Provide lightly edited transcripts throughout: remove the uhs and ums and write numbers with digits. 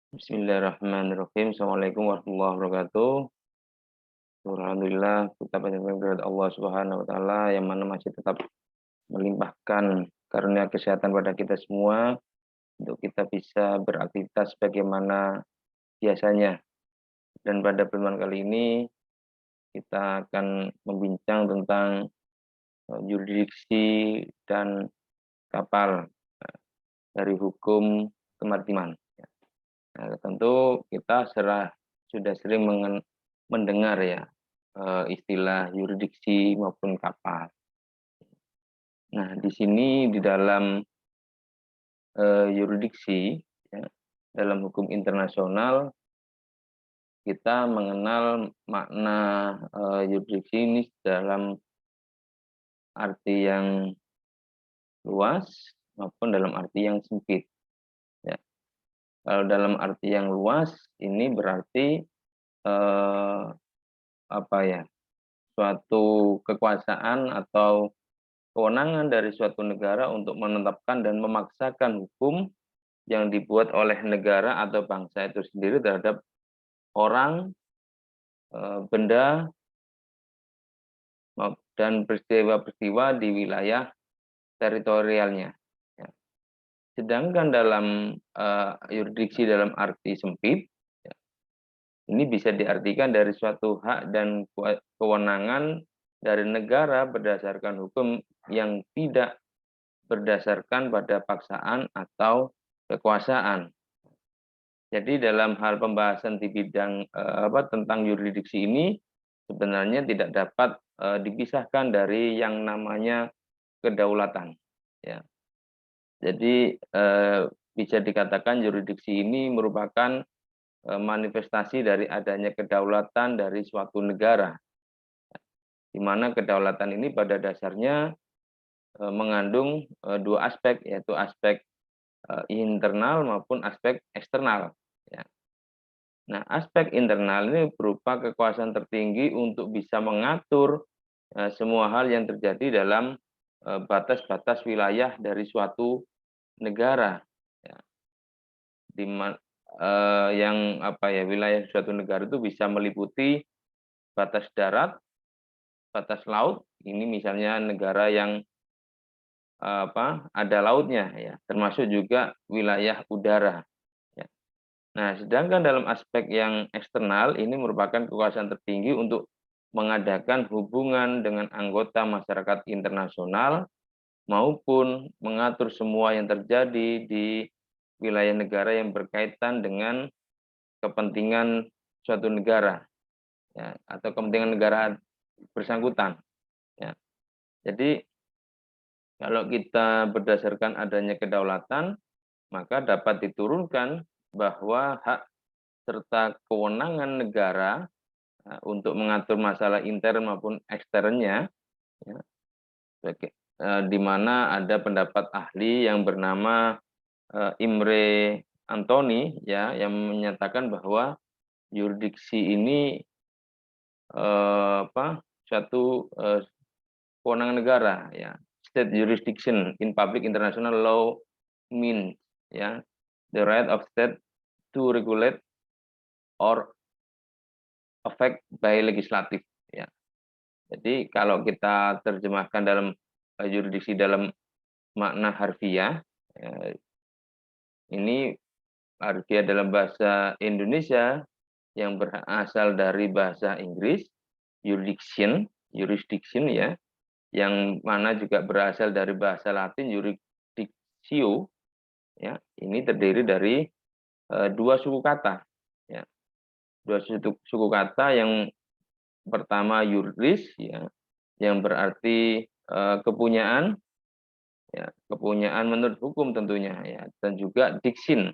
Bismillahirrahmanirrahim. Assalamualaikum warahmatullahi wabarakatuh. Alhamdulillah kita panjatkan kehadirat Allah Subhanahu wa taala yang mana masih tetap melimpahkan karunia kesehatan pada kita semua untuk kita bisa beraktivitas bagaimana biasanya. Dan pada pertemuan kali ini kita akan membincang tentang yurisdiksi dan kapal dari hukum kemaritiman. Nah, tentu kita sudah sering mendengar ya istilah yurisdiksi maupun kapal. Nah, di sini di dalam yurisdiksi ya, dalam hukum internasional kita mengenal makna yurisdiksi ini dalam arti yang luas maupun dalam arti yang sempit. Ya. Kalau dalam arti yang luas ini berarti apa ya, suatu kekuasaan atau kewenangan dari suatu negara untuk menetapkan dan memaksakan hukum yang dibuat oleh negara atau bangsa itu sendiri terhadap orang, benda, dan peristiwa-peristiwa di wilayah teritorialnya. Ya. Sedangkan dalam yurisdiksi dalam arti sempit, ya, ini bisa diartikan dari suatu hak dan kewenangan dari negara berdasarkan hukum yang tidak berdasarkan pada paksaan atau kekuasaan. Jadi dalam hal pembahasan di bidang tentang yurisdiksi ini sebenarnya tidak dapat dipisahkan dari yang namanya kedaulatan. Ya. Jadi bisa dikatakan yurisdiksi ini merupakan manifestasi dari adanya kedaulatan dari suatu negara, di mana kedaulatan ini pada dasarnya mengandung dua aspek, yaitu aspek internal maupun aspek eksternal. Ya. Nah, aspek internal ini berupa kekuasaan tertinggi untuk bisa mengatur semua hal yang terjadi dalam batas-batas wilayah dari suatu negara. Ya. Yang wilayah suatu negara itu bisa meliputi batas darat, batas laut. Ini misalnya negara yang ada lautnya, ya, termasuk juga wilayah udara. Ya. Nah, sedangkan dalam aspek yang eksternal ini merupakan kekuasaan tertinggi untuk mengadakan hubungan dengan anggota masyarakat internasional maupun mengatur semua yang terjadi di wilayah negara yang berkaitan dengan kepentingan suatu negara, ya, atau kepentingan negara bersangkutan. Ya. Jadi kalau kita berdasarkan adanya kedaulatan, maka dapat diturunkan bahwa hak serta kewenangan negara untuk mengatur masalah intern maupun eksternnya, ya, di mana ada pendapat ahli yang bernama Imre Anthony, ya, yang menyatakan bahwa yurisdiksi ini suatu kewenangan negara, ya. State jurisdiction in public international law means, ya, the right of state to regulate or affect by legislative, ya. Jadi kalau kita terjemahkan dalam yurisdiksi dalam makna harfiah, ini harfiah dalam bahasa Indonesia yang berasal dari bahasa Inggris, jurisdiction, ya, yang mana juga berasal dari bahasa Latin jurisdictio, ya. Ini terdiri dari dua suku kata, ya. Dua suku kata, yang pertama juris, ya, yang berarti kepunyaan, ya, kepunyaan menurut hukum tentunya, ya, dan juga diksin,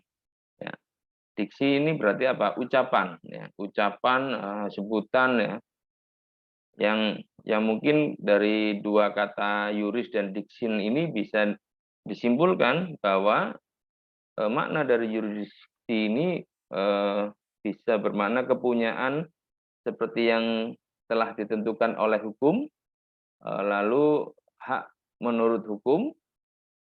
ya. Diksi ini berarti apa? Ucapan, ya, ucapan, sebutan, ya, yang mungkin dari dua kata yuris dan diksin ini bisa disimpulkan bahwa makna dari yurisdiksi ini bisa bermakna kepunyaan seperti yang telah ditentukan oleh hukum, lalu hak menurut hukum,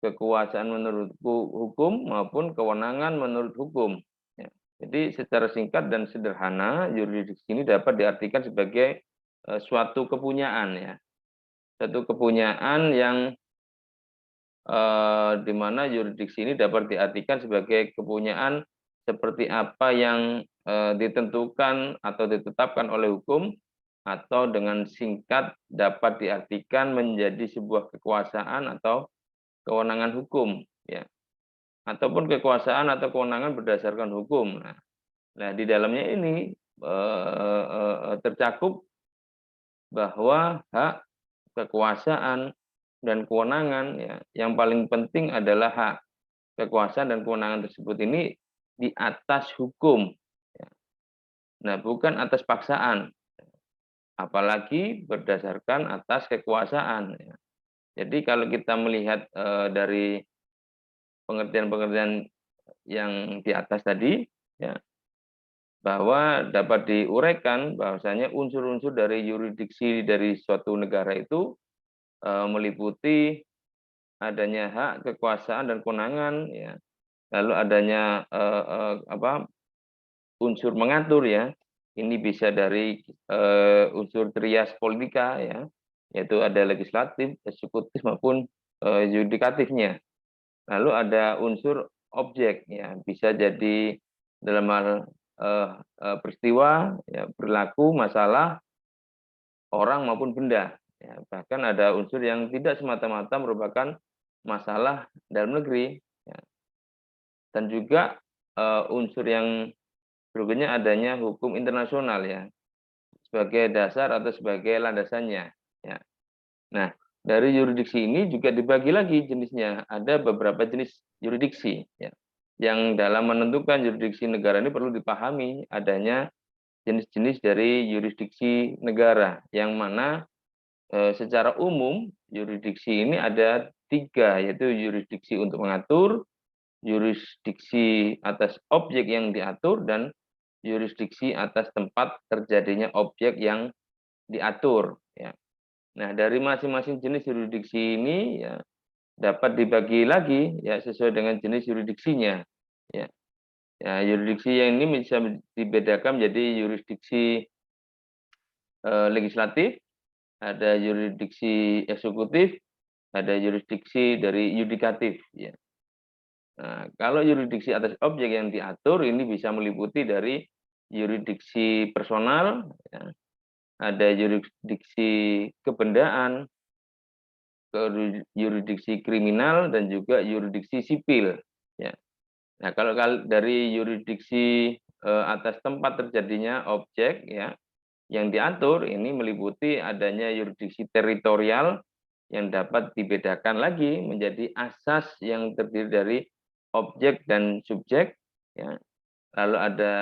kekuasaan menurut hukum, maupun kewenangan menurut hukum. Ya. Jadi secara singkat dan sederhana, yurisdiksi ini dapat diartikan sebagai suatu kepunyaan ya, suatu kepunyaan yang di mana yurisdiksi ini dapat diartikan sebagai kepunyaan seperti apa yang ditentukan atau ditetapkan oleh hukum, atau dengan singkat dapat diartikan menjadi sebuah kekuasaan atau kewenangan hukum ya, ataupun kekuasaan atau kewenangan berdasarkan hukum. Nah, di dalamnya ini tercakup bahwa hak, kekuasaan, dan kewenangan ya, yang paling penting adalah hak, kekuasaan, dan kewenangan tersebut ini di atas hukum. Ya. Nah, bukan atas paksaan, apalagi berdasarkan atas kekuasaan. Ya. Jadi kalau kita melihat dari pengertian-pengertian yang di atas tadi, ya, bahwa dapat diuraikan bahwasanya unsur-unsur dari yurisdiksi dari suatu negara itu meliputi adanya hak, kekuasaan, dan kewenangan, ya. Lalu adanya unsur mengatur ya. Ini bisa dari unsur trias politika ya, yaitu ada legislatif, eksekutif maupun yudikatifnya. Lalu ada unsur objek ya, bisa jadi dalam hal peristiwa, ya, perilaku, masalah, orang maupun benda. Ya, bahkan ada unsur yang tidak semata-mata merupakan masalah dalam negeri. Ya. Dan juga unsur yang berikutnya adanya hukum internasional ya, sebagai dasar atau sebagai landasannya. Ya. Nah, dari yurisdiksi ini juga dibagi lagi jenisnya. Ada beberapa jenis yurisdiksi ya, yang dalam menentukan yurisdiksi negara ini perlu dipahami adanya jenis-jenis dari yurisdiksi negara, yang mana secara umum yurisdiksi ini ada 3, yaitu yurisdiksi untuk mengatur, yurisdiksi atas objek yang diatur, dan yurisdiksi atas tempat terjadinya objek yang diatur. Ya. Nah, dari masing-masing jenis yurisdiksi ini ya, dapat dibagi lagi ya sesuai dengan jenis yurisdiksinya. Ya. Ya, yurisdiksi yang ini bisa dibedakan menjadi yurisdiksi legislatif, ada yurisdiksi eksekutif, ada yurisdiksi dari yudikatif. Ya. Nah, kalau yurisdiksi atas objek yang diatur ini bisa meliputi dari yurisdiksi personal, ya, ada yurisdiksi kebendaan, yurisdiksi kriminal, dan juga yurisdiksi sipil. Ya. Nah, kalau dari yurisdiksi atas tempat terjadinya objek ya, yang diatur ini meliputi adanya yurisdiksi teritorial yang dapat dibedakan lagi menjadi asas yang terdiri dari objek dan subjek. Ya. Lalu ada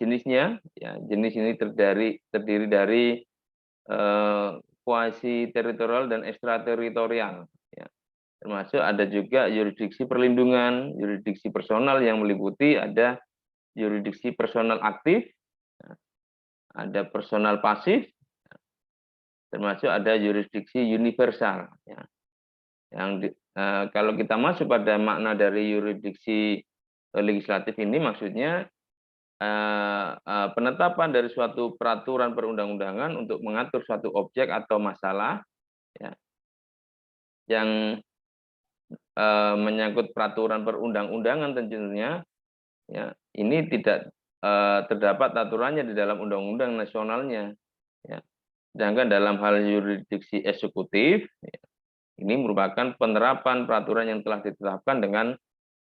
jenisnya, ya, jenis ini terdiri dari kuasi teritorial dan ekstrateritorial. Ya. Termasuk ada juga yurisdiksi perlindungan, yurisdiksi personal yang meliputi ada yurisdiksi personal aktif, ya, ada personal pasif, termasuk ada yurisdiksi universal. Ya. Yang kalau kita masuk pada makna dari yurisdiksi legislatif ini, maksudnya penetapan dari suatu peraturan perundang-undangan untuk mengatur suatu objek atau masalah ya, yang menyangkut peraturan perundang-undangan tentunya ya, ini tidak terdapat aturannya di dalam undang-undang nasionalnya ya. Sedangkan dalam hal yurisdiksi eksekutif ya, ini merupakan penerapan peraturan yang telah ditetapkan dengan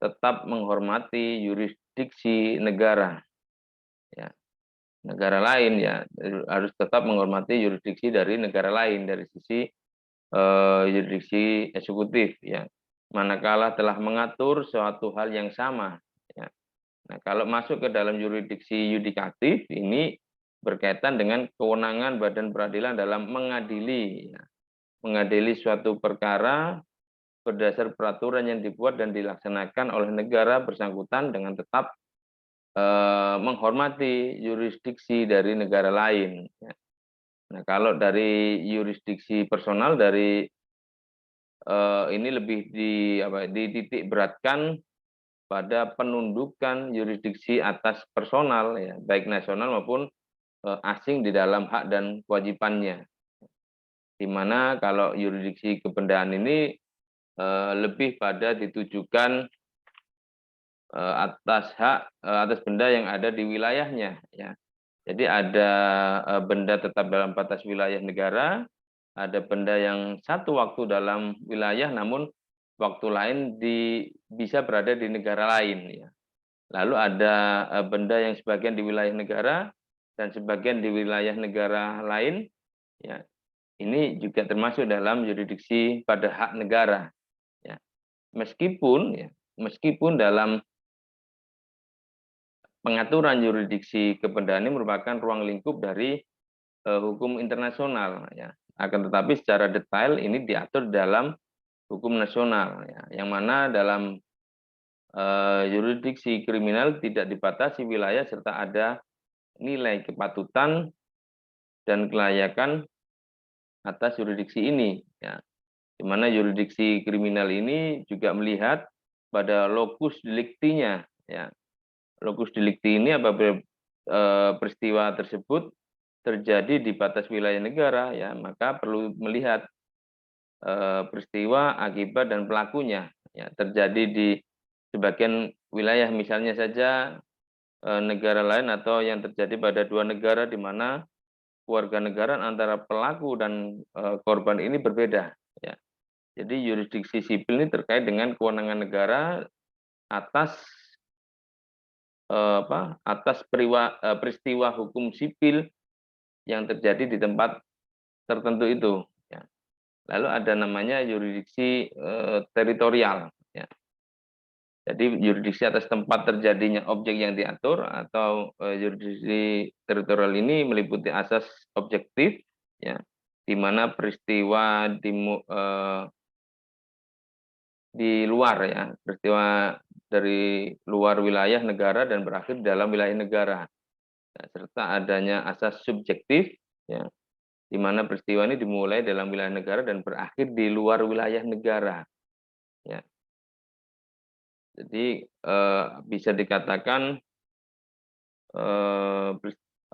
tetap menghormati yurisdiksi negara ya. Negara lain ya, harus tetap menghormati yurisdiksi dari negara lain dari sisi yurisdiksi eksekutif ya, manakala telah mengatur suatu hal yang sama ya. Nah, kalau masuk ke dalam yurisdiksi yudikatif ini berkaitan dengan kewenangan badan peradilan dalam mengadili ya, mengadili suatu perkara berdasar peraturan yang dibuat dan dilaksanakan oleh negara bersangkutan dengan tetap menghormati yurisdiksi dari negara lain. Nah, kalau dari yurisdiksi personal ini lebih dititik beratkan pada penundukan yurisdiksi atas personal ya, baik nasional maupun asing di dalam hak dan kewajibannya. Di mana kalau yurisdiksi kebendaan ini lebih pada ditujukan atas benda yang ada di wilayahnya ya. Jadi ada benda tetap dalam batas wilayah negara, ada benda yang satu waktu dalam wilayah namun waktu lain bisa berada di negara lain ya. Lalu ada benda yang sebagian di wilayah negara dan sebagian di wilayah negara lain ya. Ini juga termasuk dalam yurisdiksi pada hak negara ya. Meskipun dalam pengaturan yurisdiksi kebendaan ini merupakan ruang lingkup dari hukum internasional ya. Akan tetapi secara detail ini diatur dalam hukum nasional ya. Yang mana dalam yurisdiksi kriminal tidak dibatasi wilayah serta ada nilai kepatutan dan kelayakan atas yurisdiksi ini ya. Di mana yurisdiksi kriminal ini juga melihat pada locus delicti-nya ya. Locus delicti ini apabila peristiwa tersebut terjadi di batas wilayah negara ya, maka perlu melihat peristiwa, akibat dan pelakunya ya, terjadi di sebagian wilayah misalnya saja negara lain atau yang terjadi pada dua negara di mana kewarganegaraan antara pelaku dan korban ini berbeda ya. Jadi yurisdiksi sipil ini terkait dengan kewenangan negara atas peristiwa hukum sipil yang terjadi di tempat tertentu itu ya. Lalu ada namanya yurisdiksi teritorial ya. Jadi yurisdiksi atas tempat terjadinya objek yang diatur atau yurisdiksi teritorial ini meliputi asas objektif ya, di mana peristiwa di luar ya, peristiwa dari luar wilayah negara dan berakhir dalam wilayah negara. Nah, serta adanya asas subjektif ya, di mana peristiwa ini dimulai dalam wilayah negara dan berakhir di luar wilayah negara ya. Jadi bisa dikatakan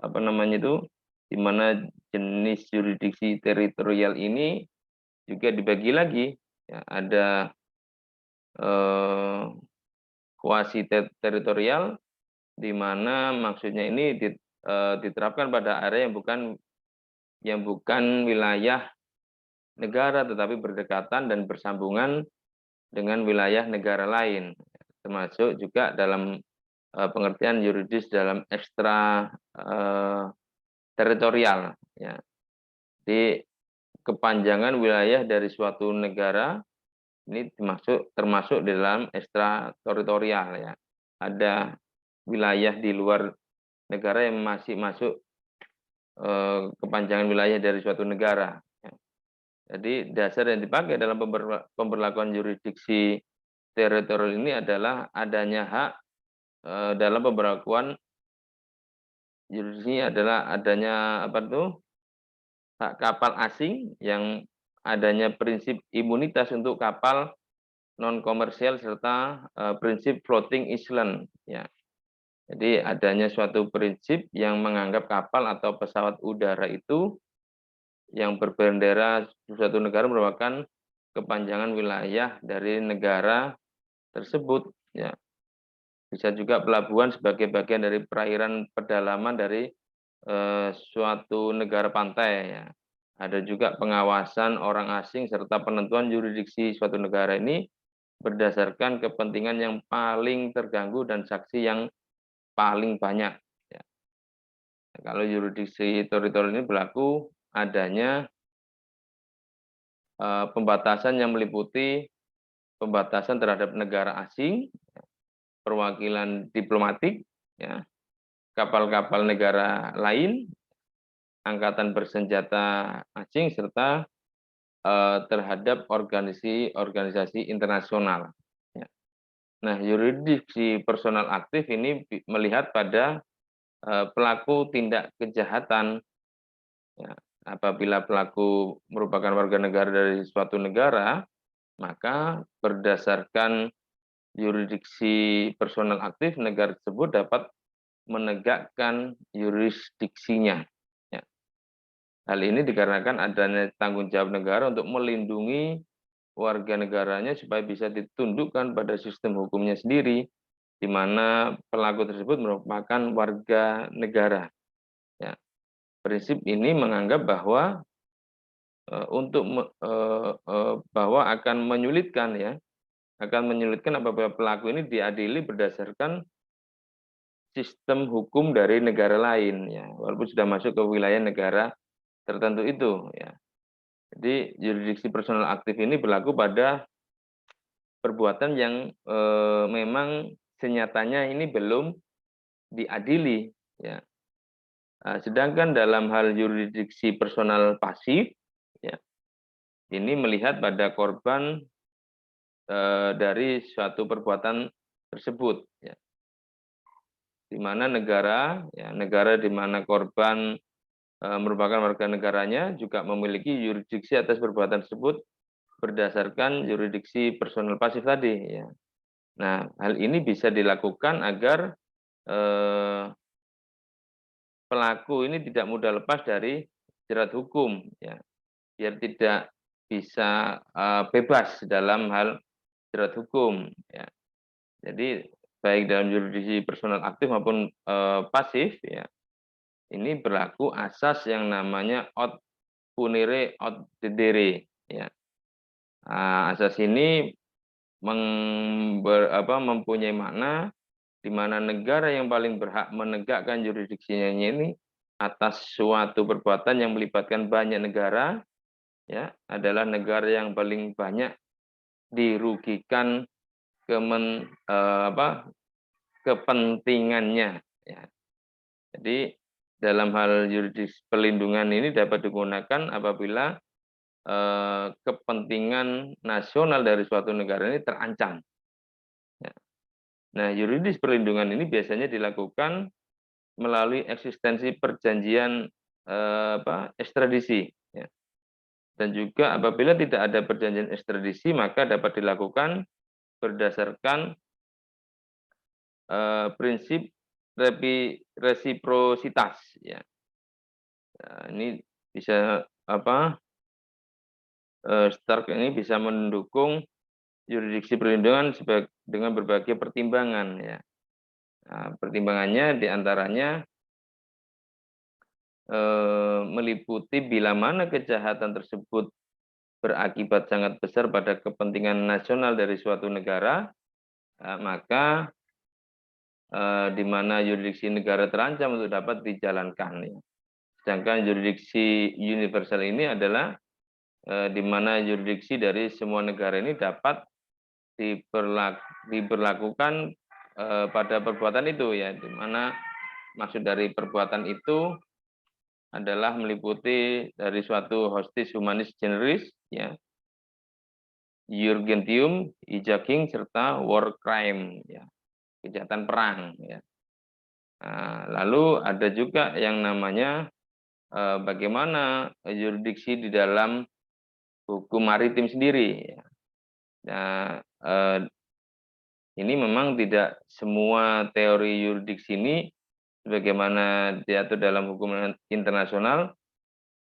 apa namanya itu, di mana jenis yurisdiksi teritorial ini juga dibagi lagi ya, ada kuasi teritorial di mana maksudnya ini diterapkan pada area yang bukan wilayah negara tetapi berdekatan dan bersambungan dengan wilayah negara lain, termasuk juga dalam pengertian yuridis dalam ekstra teritorial ya. Di kepanjangan wilayah dari suatu negara ini termasuk di dalam ekstra teritorial ya. Ada wilayah di luar negara yang masih masuk kepanjangan wilayah dari suatu negara ya. Jadi dasar yang dipakai dalam pemberlakuan yurisdiksi teritorial ini adalah adanya hak dalam pemberlakuan yurisdiksi adalah adanya hak kapal asing yang adanya prinsip imunitas untuk kapal non komersial serta prinsip floating island ya. Jadi adanya suatu prinsip yang menganggap kapal atau pesawat udara itu yang berbendera suatu negara merupakan kepanjangan wilayah dari negara tersebut ya. Bisa juga pelabuhan sebagai bagian dari perairan pedalaman dari suatu negara pantai ya. Ada juga pengawasan orang asing serta penentuan yurisdiksi suatu negara ini berdasarkan kepentingan yang paling terganggu dan saksi yang paling banyak ya. Kalau yurisdiksi teritorial ini berlaku adanya pembatasan yang meliputi pembatasan terhadap negara asing, perwakilan diplomatik ya, kapal-kapal negara lain, angkatan bersenjata asing serta terhadap organisasi internasional ya. Nah, yurisdiksi personal aktif ini melihat pada pelaku tindak kejahatan ya. Apabila pelaku merupakan warga negara dari suatu negara, maka berdasarkan yurisdiksi personal aktif, negara tersebut dapat menegakkan yurisdiksinya. Ya. Hal ini dikarenakan adanya tanggung jawab negara untuk melindungi warga negaranya supaya bisa ditundukkan pada sistem hukumnya sendiri, di mana pelaku tersebut merupakan warga negara. Ya. Prinsip ini menganggap bahwa bahwa akan menyulitkan ya, akan menyulitkan apabila pelaku ini diadili berdasarkan sistem hukum dari negara lain ya, walaupun sudah masuk ke wilayah negara tertentu itu ya. Jadi yurisdiksi personal aktif ini berlaku pada perbuatan yang memang senyatanya ini belum diadili ya. Sedangkan dalam hal yurisdiksi personal pasif ya, ini melihat pada korban dari suatu perbuatan tersebut ya. Di mana negara ya, negara di mana korban merupakan warga negaranya juga memiliki yurisdiksi atas perbuatan tersebut berdasarkan yurisdiksi personal pasif tadi ya. Nah, hal ini bisa dilakukan agar pelaku ini tidak mudah lepas dari jerat hukum ya, biar tidak bisa bebas dalam hal jerat hukum ya. Jadi baik dalam yurisdiksi personal aktif maupun pasif ya, ini berlaku asas yang namanya aut punire aut dedere ya. Asas ini mempunyai makna di mana negara yang paling berhak menegakkan yurisdiksinya ini atas suatu perbuatan yang melibatkan banyak negara ya, adalah negara yang paling banyak dirugikan kepentingannya ya. Jadi dalam hal yuridis perlindungan ini dapat digunakan apabila kepentingan nasional dari suatu negara ini terancam. Ya. Nah, yuridis perlindungan ini biasanya dilakukan melalui eksistensi perjanjian ekstradisi. Ya. Dan juga apabila tidak ada perjanjian ekstradisi, maka dapat dilakukan berdasarkan prinsip resiprositas. Ya. Nah, ini bisa Stark ini bisa mendukung yurisdiksi perlindungan dengan berbagai pertimbangan ya. Nah, pertimbangannya diantaranya meliputi bila mana kejahatan tersebut berakibat sangat besar pada kepentingan nasional dari suatu negara, maka di mana yurisdiksi negara terancam untuk dapat dijalankan. Ya. Sedangkan yurisdiksi universal ini adalah di mana yurisdiksi dari semua negara ini dapat diberlakukan pada perbuatan itu ya, di mana maksud dari perbuatan itu adalah meliputi dari suatu hostis humanis generis ya, urgentium, hijacking serta war crime ya, kejahatan perang ya. Nah, lalu ada juga yang namanya bagaimana yurisdiksi di dalam hukum maritim sendiri ya. Nah, ini memang tidak semua teori yurisdiksi ini sebagaimana diatur dalam hukum internasional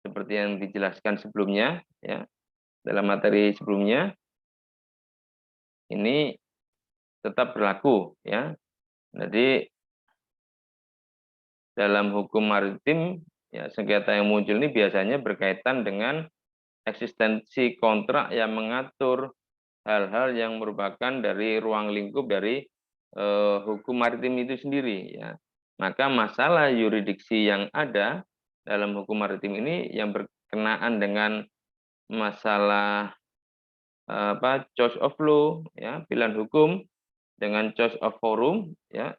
seperti yang dijelaskan sebelumnya ya, dalam materi sebelumnya ini tetap berlaku ya. Jadi dalam hukum maritim ya, sengketa yang muncul ini biasanya berkaitan dengan eksistensi kontrak yang mengatur hal-hal yang merupakan dari ruang lingkup dari hukum maritim itu sendiri ya. Maka masalah yurisdiksi yang ada dalam hukum maritim ini yang berkenaan dengan masalah choice of law ya, pilihan hukum dengan choice of forum ya,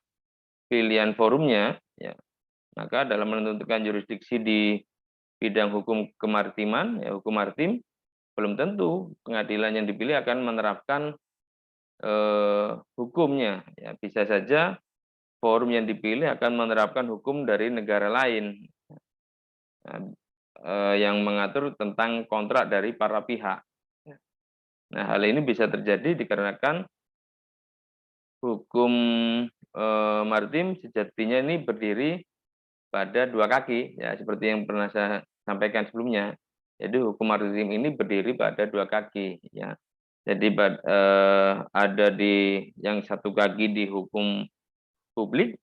pilihan forumnya ya. Maka dalam menentukan yurisdiksi di bidang hukum kemaritiman ya, hukum maritim belum tentu pengadilan yang dipilih akan menerapkan hukumnya ya. Bisa saja forum yang dipilih akan menerapkan hukum dari negara lain yang mengatur tentang kontrak dari para pihak. Nah, hal ini bisa terjadi dikarenakan hukum maritim sejatinya ini berdiri pada dua kaki, ya seperti yang pernah saya sampaikan sebelumnya. Jadi hukum maritim ini berdiri pada dua kaki, ya. Jadi ada di yang satu kaki di hukum publik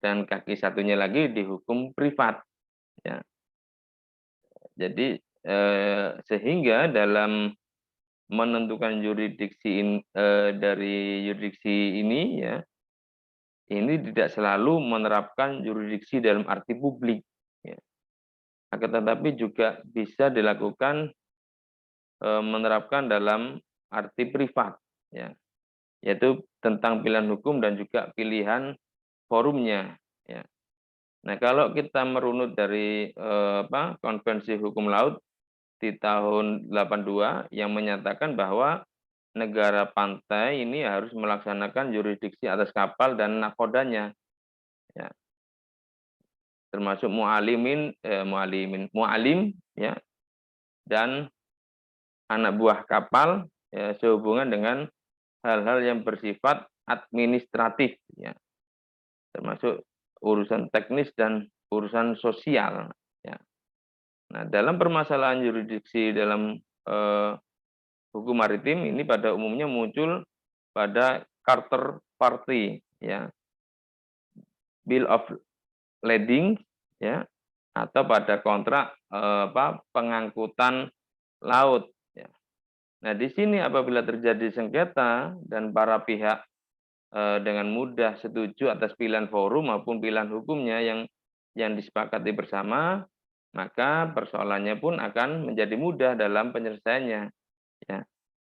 dan kaki satunya lagi di hukum privat, ya. Jadi sehingga dalam menentukan dari yurisdiksi ini, ya, ini tidak selalu menerapkan yurisdiksi dalam arti publik, ya. Akan tetapi juga bisa dilakukan menerapkan dalam arti privat, ya, yaitu tentang pilihan hukum dan juga pilihan forumnya, ya. Nah, kalau kita merunut dari Konvensi Hukum Laut di tahun 82 yang menyatakan bahwa negara pantai ini harus melaksanakan yurisdiksi atas kapal dan nakodanya, ya, termasuk mualim, ya, dan anak buah kapal, ya, sehubungan dengan hal-hal yang bersifat administratif, ya, termasuk urusan teknis dan urusan sosial, ya. Nah, dalam permasalahan yurisdiksi dalam hukum maritim ini pada umumnya muncul pada charter party, ya, bill of lading, ya, atau pada kontrak pengangkutan laut, ya. Nah, di sini apabila terjadi sengketa dan para pihak dengan mudah setuju atas pilihan forum maupun pilihan hukumnya yang disepakati bersama, maka persoalannya pun akan menjadi mudah dalam penyelesaiannya, ya.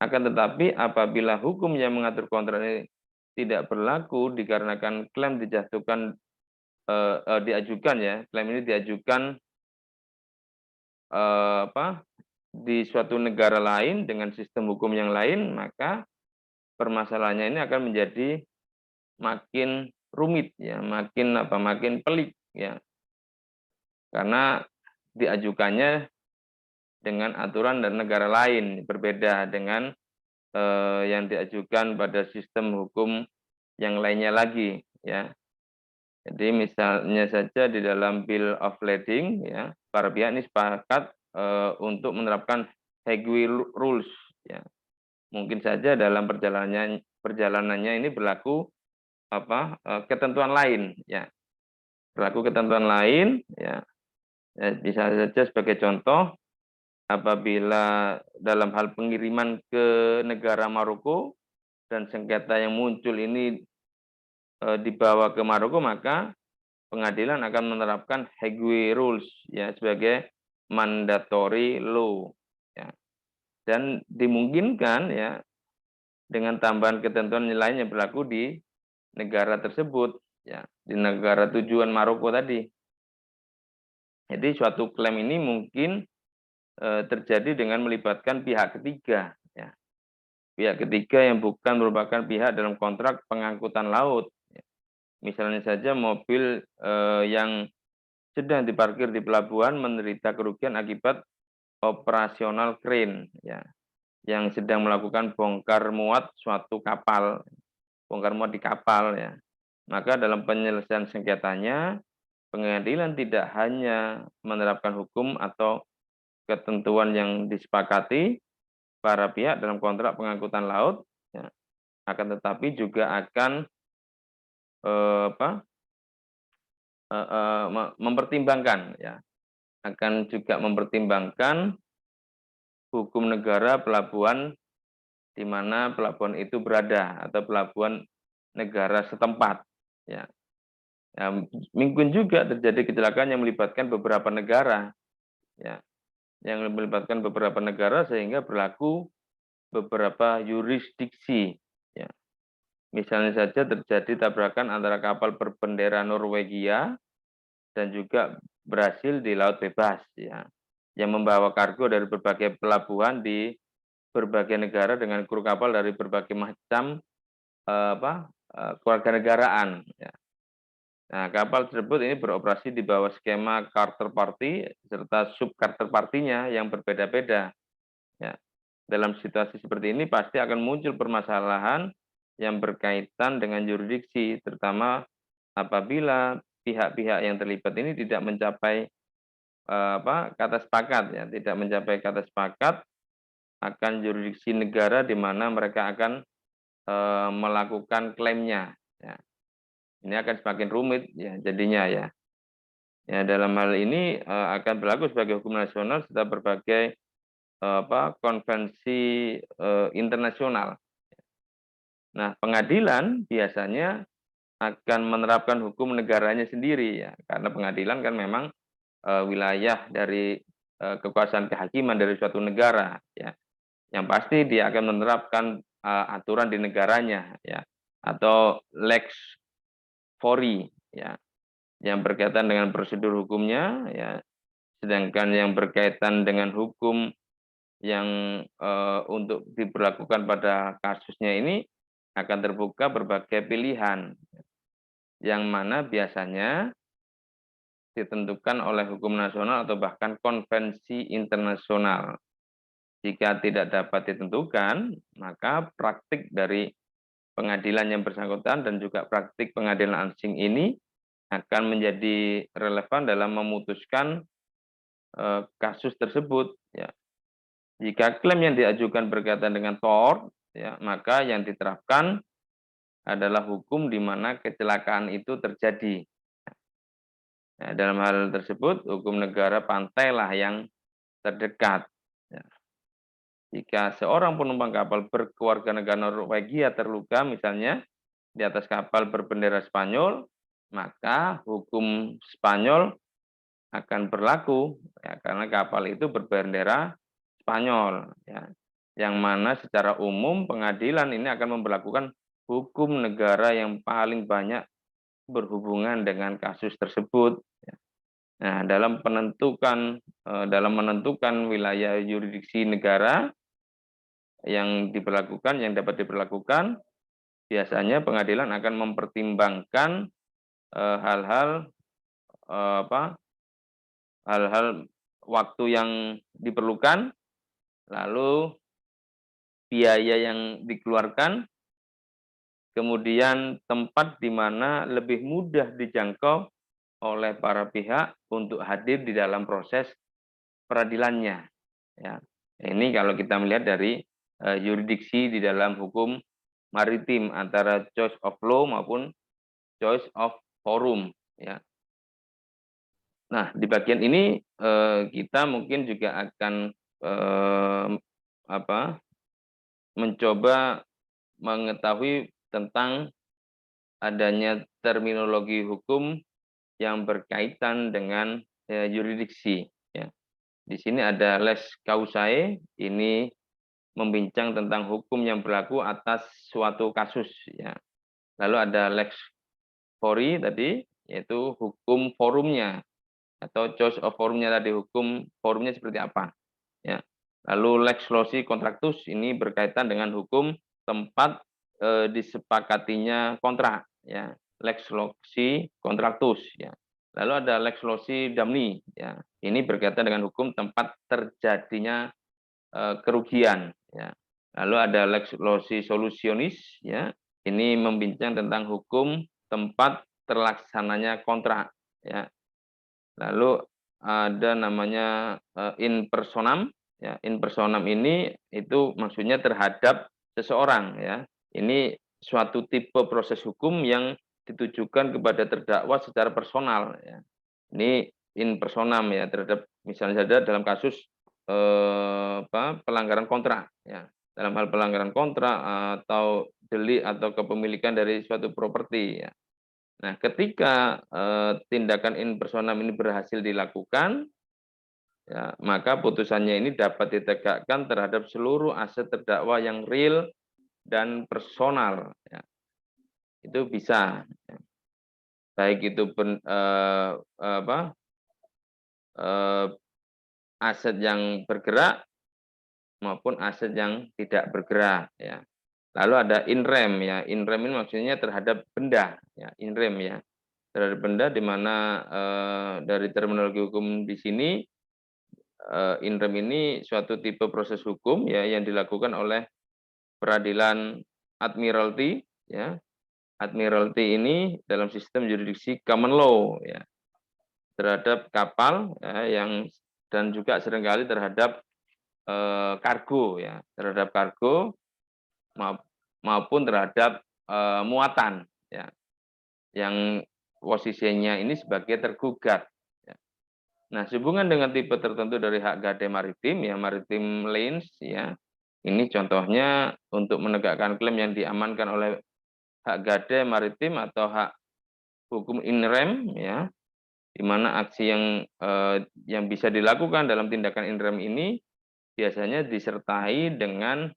Akan tetapi apabila hukum yang mengatur kontrak ini tidak berlaku dikarenakan klaim diajukan, ya, klaim ini diajukan di suatu negara lain dengan sistem hukum yang lain, maka permasalahannya ini akan menjadi makin rumit, ya, makin pelik, ya, karena diajukannya dengan aturan dan negara lain berbeda dengan yang diajukan pada sistem hukum yang lainnya lagi, ya. Jadi misalnya saja di dalam Bill of Lading, ya, para pihak ini sepakat untuk menerapkan Hague Rules, ya. Mungkin saja dalam perjalanannya ini berlaku ketentuan lain, ya. Berlaku ketentuan lain, ya. Bisa saja sebagai contoh, apabila dalam hal pengiriman ke negara Maroko dan sengketa yang muncul ini dibawa ke Maroko, maka pengadilan akan menerapkan Hague Rules, ya, sebagai mandatory law, ya. Dan dimungkinkan, ya, dengan tambahan ketentuan lain yang berlaku di negara tersebut, ya, di negara tujuan Maroko tadi. Jadi suatu klaim ini mungkin terjadi dengan melibatkan pihak ketiga, ya. Pihak ketiga yang bukan merupakan pihak dalam kontrak pengangkutan laut, ya. Misalnya saja mobil yang sedang diparkir di pelabuhan menderita kerugian akibat operasional crane, ya, yang sedang melakukan bongkar muat suatu kapal, bongkar muat di kapal, ya. Maka dalam penyelesaian sengketanya, pengadilan tidak hanya menerapkan hukum atau ketentuan yang disepakati para pihak dalam kontrak pengangkutan laut, ya, akan tetapi juga akan mempertimbangkan, ya, akan juga mempertimbangkan hukum negara pelabuhan di mana pelabuhan itu berada atau pelabuhan negara setempat, ya. Ya, mungkin juga terjadi kecelakaan yang melibatkan beberapa negara, ya, yang melibatkan beberapa negara sehingga berlaku beberapa yurisdiksi, ya. Misalnya saja terjadi tabrakan antara kapal berbendera Norwegia dan juga Brasil di Laut Bebas, ya, yang membawa kargo dari berbagai pelabuhan di berbagai negara dengan kru kapal dari berbagai macam kewarganegaraan, ya. Nah, kapal tersebut ini beroperasi di bawah skema charter party serta sub charter partinya yang berbeda-beda, ya. Dalam situasi seperti ini pasti akan muncul permasalahan yang berkaitan dengan yurisdiksi, terutama apabila pihak-pihak yang terlibat ini tidak mencapai kata sepakat ya, tidak mencapai kata sepakat akan yurisdiksi negara di mana mereka akan melakukan klaimnya. Ya. Ini akan semakin rumit ya jadinya ya. Ya dalam hal ini akan berlaku sebagai hukum nasional serta berbagai konvensi internasional. Nah, pengadilan biasanya akan menerapkan hukum negaranya sendiri ya, karena pengadilan kan memang wilayah dari kekuasaan kehakiman dari suatu negara ya. Yang pasti dia akan menerapkan aturan di negaranya ya, atau lex fori ya, yang berkaitan dengan prosedur hukumnya ya, sedangkan yang berkaitan dengan hukum yang untuk diberlakukan pada kasusnya ini akan terbuka berbagai pilihan, yang mana biasanya ditentukan oleh hukum nasional atau bahkan konvensi internasional. Jika tidak dapat ditentukan, maka praktik dari pengadilan yang bersangkutan dan juga praktik pengadilan asing ini akan menjadi relevan dalam memutuskan kasus tersebut. Ya. Jika klaim yang diajukan berkaitan dengan tort, ya, maka yang diterapkan adalah hukum di mana kecelakaan itu terjadi. Nah, dalam hal tersebut, hukum negara pantailah yang terdekat. Ya. Jika seorang penumpang kapal berkeluarga negara Norwegia terluka misalnya di atas kapal berbendera Spanyol, maka hukum Spanyol akan berlaku ya, karena kapal itu berbendera Spanyol ya. Yang mana secara umum pengadilan ini akan memperlakukan hukum negara yang paling banyak berhubungan dengan kasus tersebut. Ya. Nah, dalam menentukan wilayah yurisdiksi negara yang dapat diberlakukan, biasanya pengadilan akan mempertimbangkan hal-hal hal-hal waktu yang diperlukan, lalu biaya yang dikeluarkan, kemudian tempat di mana lebih mudah dijangkau oleh para pihak untuk hadir di dalam proses peradilannya. Ya. Ini kalau kita melihat dari yurisdiksi di dalam hukum maritim antara choice of law maupun choice of forum. Ya. Nah, di bagian ini kita mungkin juga akan mencoba mengetahui tentang adanya terminologi hukum yang berkaitan dengan yurisdiksi. Ya. Di sini ada lex causae, ini membincang tentang hukum yang berlaku atas suatu kasus. Ya. Lalu ada lex fori tadi, yaitu hukum forumnya atau choice of forumnya tadi, hukum forumnya seperti apa. Ya. Lalu lex loci contractus ini berkaitan dengan hukum tempat disepakatinya kontrak. Ya. Lex loci contractus. Ya. Lalu ada lex loci damni. Ya. Ini berkaitan dengan hukum tempat terjadinya kerugian. Ya. Lalu ada lex loci solutionis. Ya. Ini membincang tentang hukum tempat terlaksananya kontrak. Ya. Lalu ada namanya in personam. Ya, in personam ini itu maksudnya terhadap seseorang. Ya. Ini suatu tipe proses hukum yang ditujukan kepada terdakwa secara personal. Ya. Ini in personam ya, terhadap misalnya saja dalam kasus pelanggaran kontrak. Ya. Dalam hal pelanggaran kontrak atau delik atau kepemilikan dari suatu properti. Ya. Nah, ketika tindakan in personam ini berhasil dilakukan, ya, maka putusannya ini dapat ditegakkan terhadap seluruh aset terdakwa yang real dan personal. Ya. Itu bisa, ya. Baik itu aset yang bergerak maupun aset yang tidak bergerak. Ya. Lalu ada in rem, ya. In rem ini maksudnya terhadap benda, ya. In rem ya. Terhadap benda di mana dari terminologi hukum di sini in rem ini suatu tipe proses hukum ya yang dilakukan oleh peradilan admiralty ya. Admiralty ini dalam sistem yurisdiksi common law, ya, terhadap kapal, ya, yang dan juga seringkali terhadap kargo, ya, terhadap kargo maupun terhadap muatan, ya, yang posisinya ini sebagai tergugat. Ya. Nah, sehubungan dengan tipe tertentu dari hak gade maritim, ya, maritime liens, ya, ini contohnya untuk menegakkan klaim yang diamankan oleh hak gade maritim atau hak hukum in rem, ya, di mana aksi yang bisa dilakukan dalam tindakan in rem ini biasanya disertai dengan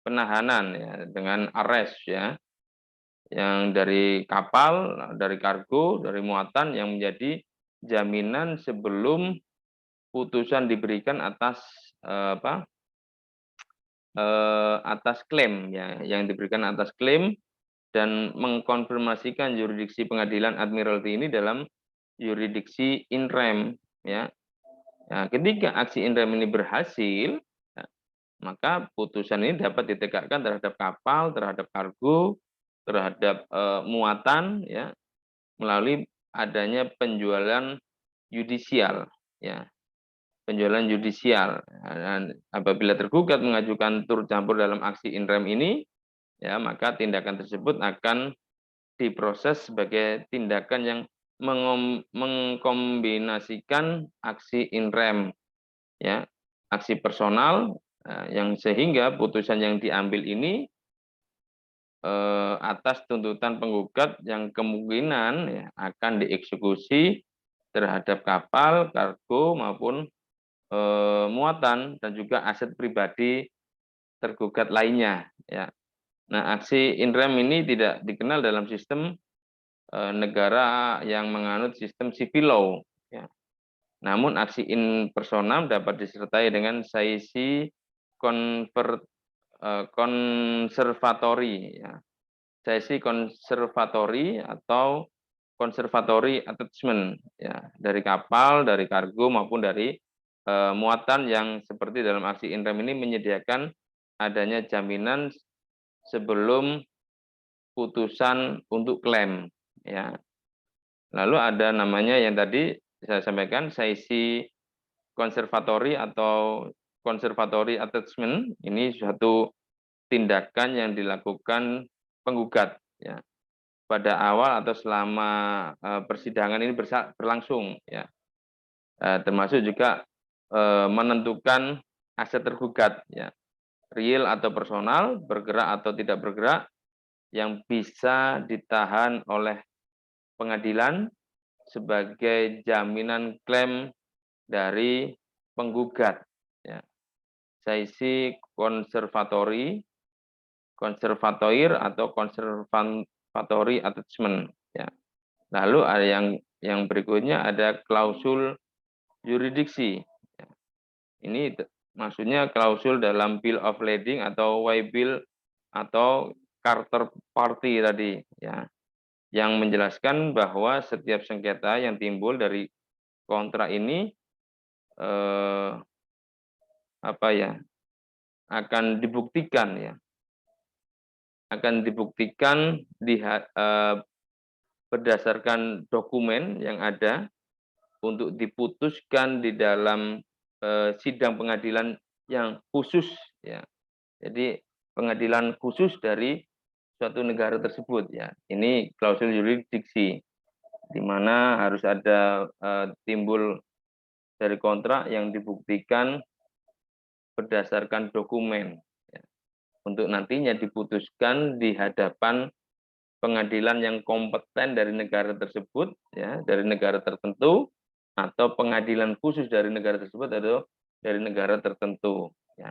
penahanan, ya, dengan arrest, ya, yang dari kapal, dari kargo, dari muatan yang menjadi jaminan sebelum putusan diberikan atas atas klaim, ya, yang diberikan atas klaim dan mengkonfirmasikan yurisdiksi pengadilan admiralty ini dalam yurisdiksi in rem, ya. Nah, ketika aksi in rem ini berhasil, ya, maka putusan ini dapat ditegakkan terhadap kapal, terhadap kargo, terhadap muatan, ya, melalui adanya penjualan yudisial, ya, penjualan yudisial. Dan apabila tergugat mengajukan turut campur dalam aksi in rem ini, ya, maka tindakan tersebut akan diproses sebagai tindakan yang mengkombinasikan aksi in rem, ya, aksi personal, yang sehingga putusan yang diambil ini atas tuntutan penggugat yang kemungkinan, ya, akan dieksekusi terhadap kapal, kargo maupun muatan dan juga aset pribadi tergugat lainnya, ya. Nah, aksi in rem ini tidak dikenal dalam sistem negara yang menganut sistem civil law, ya. Namun aksi in personam dapat disertai dengan saisi konservatori, ya. Saisi konservatori atau conservatory attachment, ya, dari kapal, dari kargo maupun dari muatan yang seperti dalam aksi in rem ini menyediakan adanya jaminan sebelum putusan untuk klaim, ya. Lalu ada namanya yang tadi saya sampaikan saisi konservatori atau conservatory attachment, ini suatu tindakan yang dilakukan penggugat, ya, pada awal atau selama persidangan ini berlangsung, ya. Termasuk juga menentukan aset tergugat, ya, real atau personal, bergerak atau tidak bergerak, yang bisa ditahan oleh pengadilan sebagai jaminan klaim dari penggugat, ya. Saisi konservatori, konservatoir atau conservatory attachment, ya. Lalu ada yang berikutnya ada klausul yurisdiksi. Ya. Ini maksudnya klausul dalam bill of lading atau waybill atau charter party tadi, ya, yang menjelaskan bahwa setiap sengketa yang timbul dari kontrak ini apa ya, akan dibuktikan, ya, akan dibuktikan berdasarkan dokumen yang ada untuk diputuskan di dalam sidang pengadilan yang khusus, ya. Jadi pengadilan khusus dari suatu negara tersebut, ya. Ini klausul yurisdiksi, di mana harus ada timbul dari kontrak yang dibuktikan berdasarkan dokumen, ya, untuk nantinya diputuskan di hadapan pengadilan yang kompeten dari negara tersebut, ya, dari negara tertentu, atau pengadilan khusus dari negara tersebut atau dari negara tertentu, ya.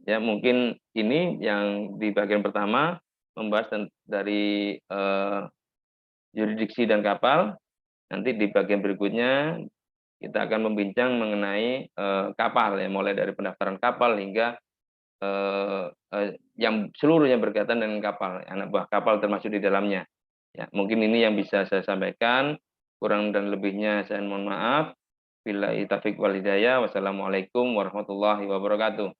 Ya, mungkin ini yang di bagian pertama membahas dari yurisdiksi dan kapal. Nanti di bagian berikutnya kita akan membincang mengenai kapal, ya, mulai dari pendaftaran kapal hingga yang seluruhnya berkaitan dengan kapal, anak buah kapal termasuk di dalamnya. Ya, mungkin ini yang bisa saya sampaikan. Kurang dan lebihnya saya mohon maaf. Billahi taufiq wal hidayah. Wassalamualaikum warahmatullahi wabarakatuh.